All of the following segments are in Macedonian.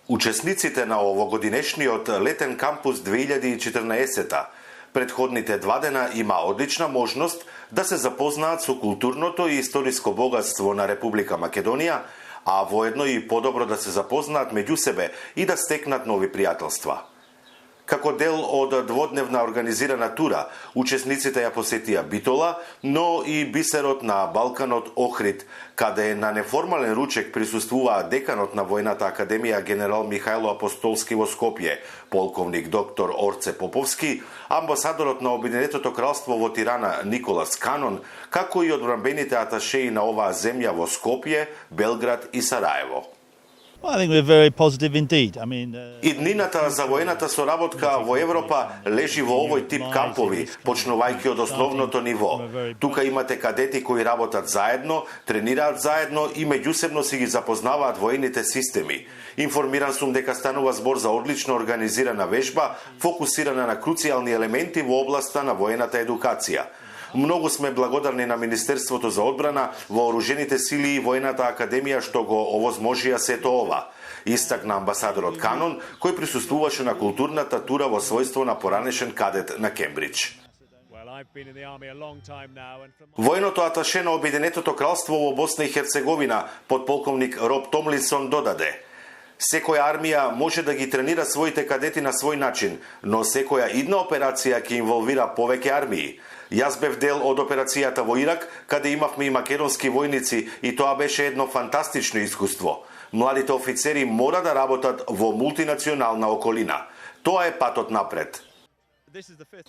Учесниците на овогодинешниот летен кампус 2014 предходните 2 дена има одлична можност да се запознаат со културното и историско богатство на Република Македонија, а воедно и подобро да се запознаат меѓу себе и да стекнат нови пријателства. Како дел од дводневна организирана тура, учесниците ја посетија Битола, но и бисерот на Балканот Охрид, каде на неформален ручек присуствуваа деканот на Војната академија генерал Михајло Апостолски во Скопје, полковник доктор Орце Поповски, амбасадорот на Обединетото кралство во Тирана Николас Канон, како и одбранбените аташеи на оваа земја во Скопје, Белград и Сараево. Иднината за воената соработка во Европа лежи во овој тип кампови, почнувајќи од основното ниво. Тука имате кадети кои работат заедно, тренираат заедно и меѓусебно си ги запознаваат воените системи. Информиран сум дека станува збор за одлично организирана вежба, фокусирана на круцијални елементи во областа на воената едукација. Многу сме благодарни на Министерството за одбрана, вооружените сили и Воената академија што го овозможија сето ова, истакна амбасадорот Канон, кој присуствуваше на културната тура во својство на поранешен кадет на Кембридж. Војното аташе на Обединетото кралство во Босна и Херцеговина, подполковник Роб Томлинсон додаде: секоја армија може да ги тренира своите кадети на свој начин, но секоја идна операција ќе инволвира повеќе армии. Јас бев дел од операцијата во Ирак, каде имавме и македонски војници и тоа беше едно фантастично искуство. Младите офицери мора да работат во мултинационална околина. Тоа е патот напред.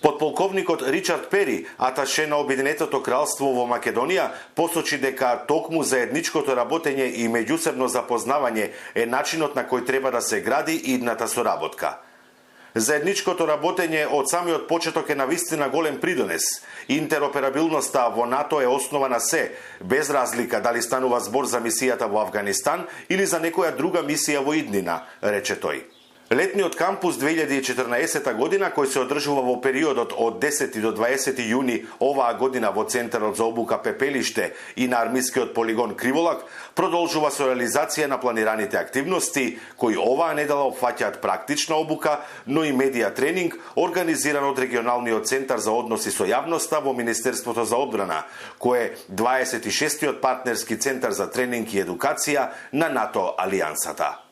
Подполковникот Ричард Пери, аташе на Обединетото кралство во Македонија, посочи дека токму заедничкото работење и меѓусебно запознавање е начинот на кој треба да се гради идната соработка. Заедничкото работење од самиот почеток е навистина голем придонес. Интероперабилноста во НАТО е основа на се, без разлика дали станува збор за мисијата во Авганистан или за некоја друга мисија во иднина, рече тој. Летниот кампус 2014 година, кој се одржува во периодот од 10 до 20 јуни оваа година во Центарот за обука Пепелиште и на армискиот полигон Криволак, продолжува со реализација на планираните активности, кои оваа недела опфаќаат практична обука, но и медија тренинг, организиран од регионалниот центар за односи со јавноста во Министерството за одбрана, кој е 26-тиот партнерски центар за тренинг и едукација на НАТО алијансата.